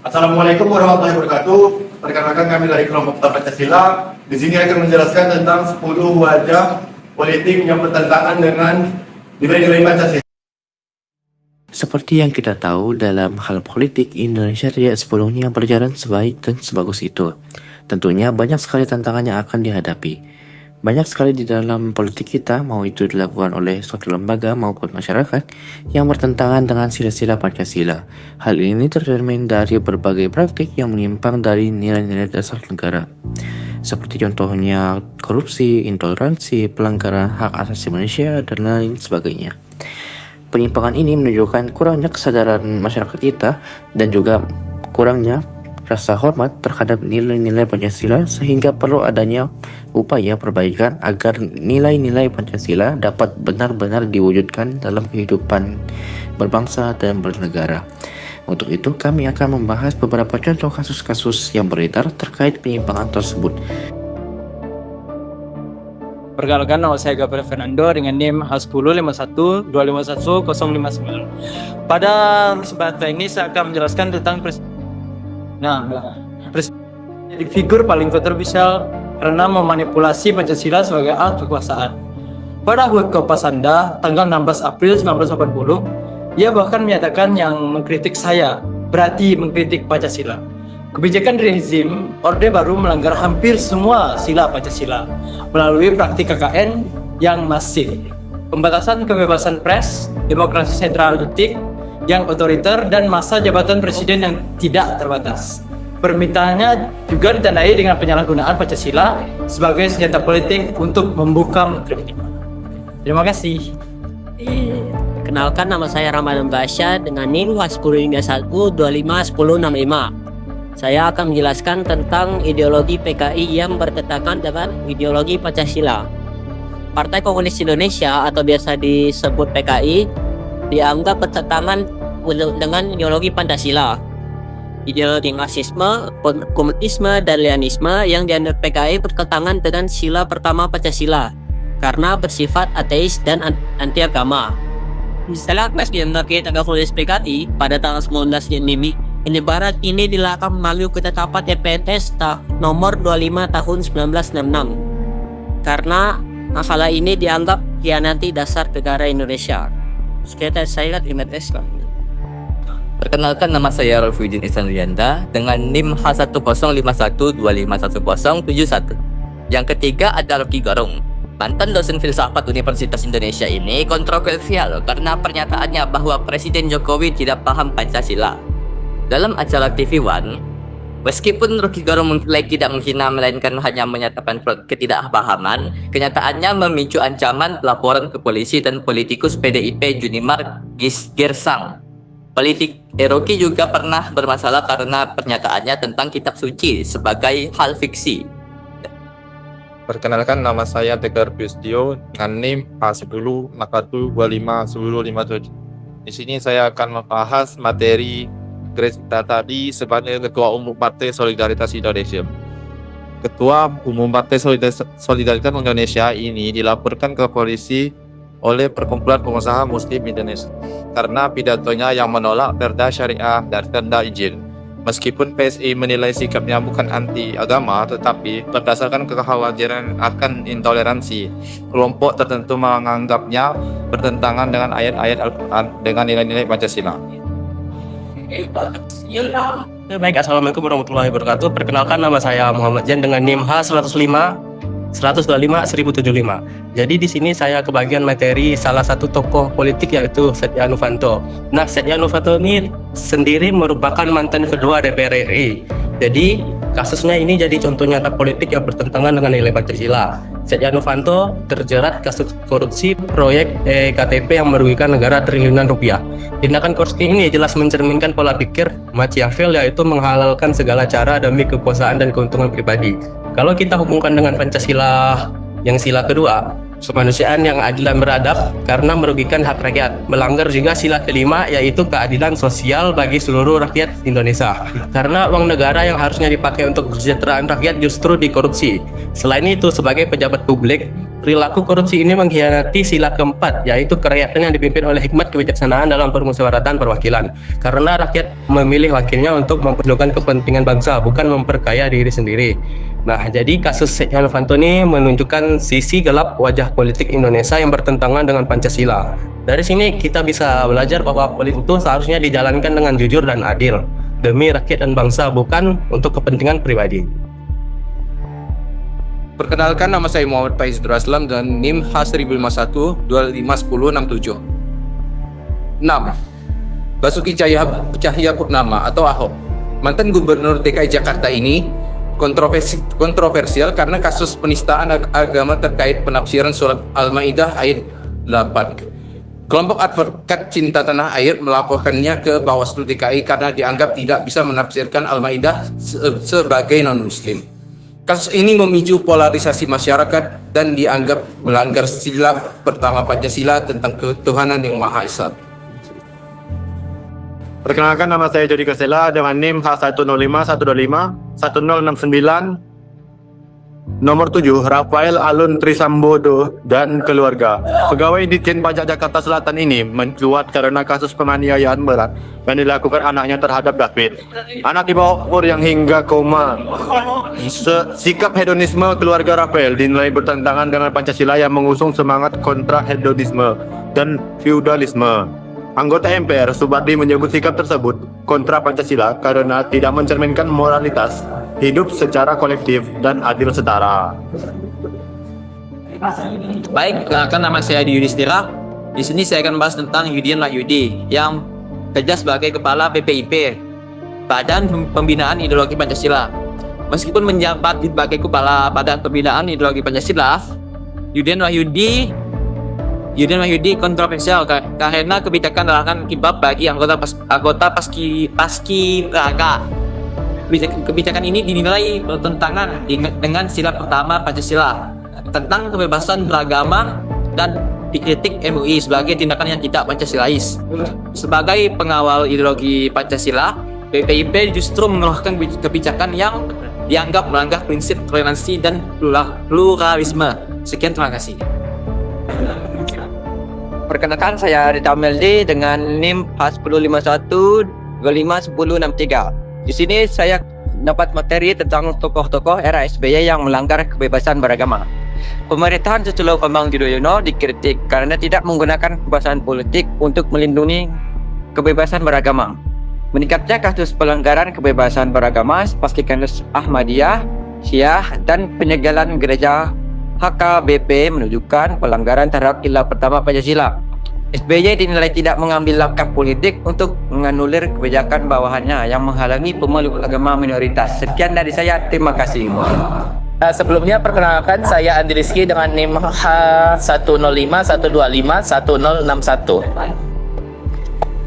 Assalamualaikum warahmatullahi wabarakatuh. Perkenalkan kami dari kelompok Pancasila. Di sini akan menjelaskan tentang 10 wajah politik yang bertentangan dengan nilai-nilai Pancasila. Seperti yang kita tahu, dalam hal politik, Indonesia tidak sepenuhnya berjalan sebaik dan sebagus itu. Tentunya banyak sekali tantangan yang akan dihadapi. Banyak sekali di dalam politik kita, mau itu dilakukan oleh suatu lembaga maupun masyarakat, yang bertentangan dengan sila-sila Pancasila. Hal ini tercermin dari berbagai praktik yang menyimpang dari nilai-nilai dasar negara. Seperti contohnya korupsi, intoleransi, pelanggaran hak asasi manusia, dan lain sebagainya. Penyimpangan ini menunjukkan kurangnya kesadaran masyarakat kita dan juga kurangnya rasa hormat terhadap nilai-nilai Pancasila, sehingga perlu adanya upaya perbaikan agar nilai-nilai Pancasila dapat benar-benar diwujudkan dalam kehidupan berbangsa dan bernegara. Untuk itu, kami akan membahas beberapa contoh kasus-kasus yang beredar terkait penyimpangan tersebut. Perkenalkan, nama saya Gabriel Fernando dengan NIM H1051251059. Pada kesempatan ini saya akan menjelaskan tentang jadi figur paling kontroversial karena memanipulasi Pancasila sebagai alat kekuasaan. Pada Webcom Pasanda tanggal 16 April 1980, ia bahkan menyatakan yang mengkritik saya berarti mengkritik Pancasila. Kebijakan rezim Orde Baru melanggar hampir semua sila Pancasila melalui praktik KKN yang masif, pembatasan kebebasan pers, demokrasi sentralistik yang otoriter, dan masa jabatan presiden yang tidak terbatas. Permintaannya juga ditandai dengan penyalahgunaan Pancasila sebagai senjata politik untuk membuka kritik. Terima kasih. Kenalkan, nama saya Ramadan Basya dengan NIM H1051251065. Saya akan menjelaskan tentang ideologi PKI yang bertentangan dengan ideologi Pancasila. Partai Komunis Indonesia atau biasa disebut PKI dianggap bertentangan dengan ideologi Pancasila. Ideologi marxisme, komunisme, dan leninisme yang dianggap PKI bertentangan dengan sila pertama Pancasila karena bersifat ateis dan anti agama. Setelah kelas dianggap agamis PKI pada tanggal 19 Januari, penyebaran ini dilakukan melalui ketetapan TPNS nomor 25 tahun 1966 karena masalah ini dianggap khianati dasar negara Indonesia. Sekitar saya terima kasih. Perkenalkan, nama saya Rafidin Ihsan Riyanda dengan NIM H1051251071. Yang ketiga adalah Rocky Gerung. Mantan dosen filsafat Universitas Indonesia ini kontroversial karena pernyataannya bahwa Presiden Jokowi tidak paham Pancasila. Dalam acara TV One, meskipun Rocky Gerung mengklaim tidak menghina melainkan hanya menyatakan ketidakpahaman, kenyataannya memicu ancaman laporan ke polisi dan politikus PDIP Junimar Girsang. Rocky juga pernah bermasalah karena pernyataannya tentang kitab suci sebagai hal fiksi. Perkenalkan, nama saya Tegar Pustio dengan NIM H10 Di sini saya akan membahas materi Greta tadi sebagai Ketua Umum Partai Solidaritas Indonesia. Ketua Umum Partai Solidaritas Indonesia ini dilaporkan ke polisi oleh Perkumpulan Pengusaha Muslim Indonesia karena pidatonya yang menolak perda syariah dan perda izin. Meskipun PSI menilai sikapnya bukan anti agama, tetapi berdasarkan kekhawatiran akan intoleransi, kelompok tertentu menganggapnya bertentangan dengan ayat-ayat Al-Quran dengan nilai-nilai Pancasila. Baik, assalamualaikum warahmatullahi wabarakatuh. Perkenalkan, nama saya Muhammad Jan dengan NIM H125-125-1075. Jadi di sini saya kebagian materi salah satu tokoh politik yaitu Setia Novanto. Nah, Setia Novanto ini sendiri merupakan mantan ketua DPR RI. Jadi kasusnya ini jadi contoh nyata politik yang bertentangan dengan nilai Pancasila. Setia Novanto terjerat kasus korupsi proyek KTP yang merugikan negara triliunan rupiah. Tindakan korupsi ini jelas mencerminkan pola pikir Machiavelli, yaitu menghalalkan segala cara demi kekuasaan dan keuntungan pribadi. Kalau kita hubungkan dengan Pancasila yang sila kedua, kemanusiaan yang adil dan beradab karena merugikan hak rakyat, melanggar juga sila kelima yaitu keadilan sosial bagi seluruh rakyat Indonesia karena uang negara yang harusnya dipakai untuk kesejahteraan rakyat justru dikorupsi. Selain itu, sebagai pejabat publik, perilaku korupsi ini mengkhianati sila keempat, yaitu kerakyatan yang dipimpin oleh hikmat kebijaksanaan dalam permusyawaratan perwakilan. Karena rakyat memilih wakilnya untuk memperjuangkan kepentingan bangsa, bukan memperkaya diri sendiri. Nah, jadi kasus Setia Novanto ini menunjukkan sisi gelap wajah politik Indonesia yang bertentangan dengan Pancasila. Dari sini kita bisa belajar bahwa politik itu seharusnya dijalankan dengan jujur dan adil, demi rakyat dan bangsa, bukan untuk kepentingan pribadi. Perkenalkan, nama saya Muhammad Faiz Duraslam dan NIM H1051 251067. 6. Basuki Cahayapurnama atau Ahok, mantan Gubernur DKI Jakarta ini kontroversial karena kasus penistaan agama terkait penafsiran surat Al-Maidah ayat 8. Kelompok advokat cinta tanah air melaporkannya ke Bawaslu DKI karena dianggap tidak bisa menafsirkan Al-Maidah sebagai non-muslim. Kasus ini memicu polarisasi masyarakat dan dianggap melanggar sila pertama Pancasila tentang ketuhanan yang Maha Esa. Perkenalkan, nama saya Jody Kasela dengan NIM H105-125-1069 nomor 7, Rafael Alun Trisambodo dan keluarga. Pegawai Ditjen Pajak Jakarta Selatan ini mencuat karena kasus penganiayaan berat yang dilakukan anaknya terhadap David, anak di bawah umur yang hingga koma. Sikap hedonisme keluarga Rafael dinilai bertentangan dengan Pancasila yang mengusung semangat kontra hedonisme dan feudalisme. Anggota MPR Subardi menyebut sikap tersebut kontra Pancasila karena tidak mencerminkan moralitas hidup secara kolektif dan adil setara. Baik, perkenalkan, nama saya Adi Yudhistira. Di sini saya akan bahas tentang Yudin Wahyudi yang kerja sebagai Kepala BPIP, Badan Pembinaan Ideologi Pancasila. Meskipun menjabat sebagai Kepala Badan Pembinaan Ideologi Pancasila, Yudin Wahyudi kontroversial karena kebijakan larangan kibab bagi anggota paski-braka. Kebijakan ini dinilai bertentangan dengan sila pertama Pancasila tentang kebebasan beragama dan dikritik MUI sebagai tindakan yang tidak Pancasilais. Sebagai pengawal ideologi Pancasila, BPIP justru mengeluarkan kebijakan yang dianggap melanggar prinsip toleransi dan pluralisme. Sekian, terima kasih. Perkenalkan, saya Rita Meldi dengan NIM H1051-251063. Di sini saya dapat materi tentang tokoh-tokoh era SBY yang melanggar kebebasan beragama. Pemerintahan Susilo Bambang Yudhoyono dikritik karena tidak menggunakan kebebasan politik untuk melindungi kebebasan beragama. Meningkatnya kasus pelanggaran kebebasan beragama seperti kasus Ahmadiyah, Syiah, dan penyegelan gereja HKBP menunjukkan pelanggaran terhadap sila pertama Pancasila. SBY dinilai tidak mengambil langkah politik untuk menganulir kebijakan bawahannya yang menghalangi pemeluk agama minoritas. Sekian dari saya, terima kasih. Sebelumnya, perkenalkan, saya Andi Rizky dengan NIM H105-125-1061.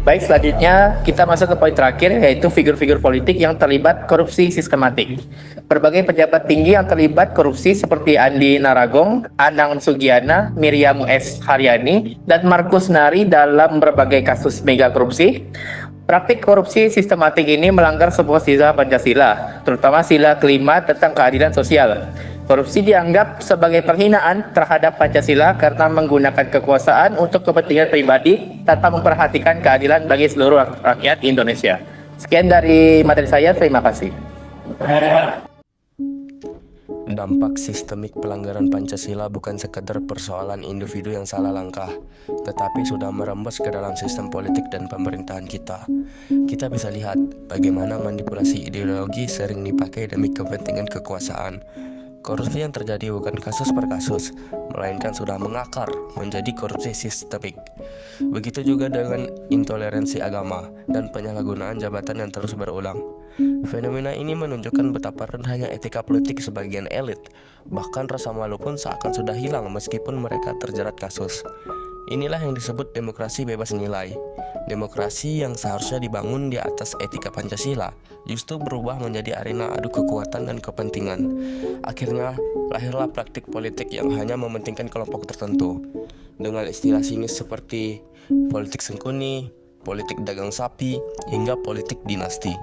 Baik, selanjutnya kita masuk ke poin terakhir, yaitu figur-figur politik yang terlibat korupsi sistematik. Berbagai pejabat tinggi yang terlibat korupsi seperti Andi Narogong, Anang Sugiana, Miriam S. Haryani, dan Markus Nari dalam berbagai kasus mega korupsi. Praktik korupsi sistematik ini melanggar sebuah sila Pancasila, terutama sila kelima tentang keadilan sosial. Korupsi dianggap sebagai penghinaan terhadap Pancasila karena menggunakan kekuasaan untuk kepentingan pribadi tanpa memperhatikan keadilan bagi seluruh rakyat Indonesia. Sekian dari materi saya, terima kasih. Dampak sistemik pelanggaran Pancasila bukan sekadar persoalan individu yang salah langkah, tetapi sudah merembes ke dalam sistem politik dan pemerintahan kita. Kita bisa lihat bagaimana manipulasi ideologi sering dipakai demi kepentingan kekuasaan. Korupsi yang terjadi bukan kasus per kasus, melainkan sudah mengakar menjadi korupsi sistemik. Begitu juga dengan intoleransi agama dan penyalahgunaan jabatan yang terus berulang. Fenomena ini menunjukkan betapa rendahnya etika politik sebagian elit. Bahkan rasa malu pun seakan sudah hilang meskipun mereka terjerat kasus. Inilah yang disebut demokrasi bebas nilai. Demokrasi yang seharusnya dibangun di atas etika Pancasila justru berubah menjadi arena adu kekuatan dan kepentingan. Akhirnya lahirlah praktik politik yang hanya mementingkan kelompok tertentu. Dengan istilah sinis seperti politik sengkuni, politik dagang sapi, hingga politik dinasti.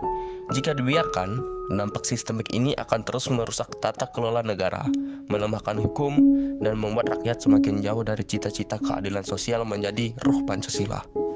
Jika dibiarkan, dampak sistemik ini akan terus merusak tata kelola negara, melemahkan hukum, dan membuat rakyat semakin jauh dari cita-cita keadilan sosial menjadi ruh Pancasila.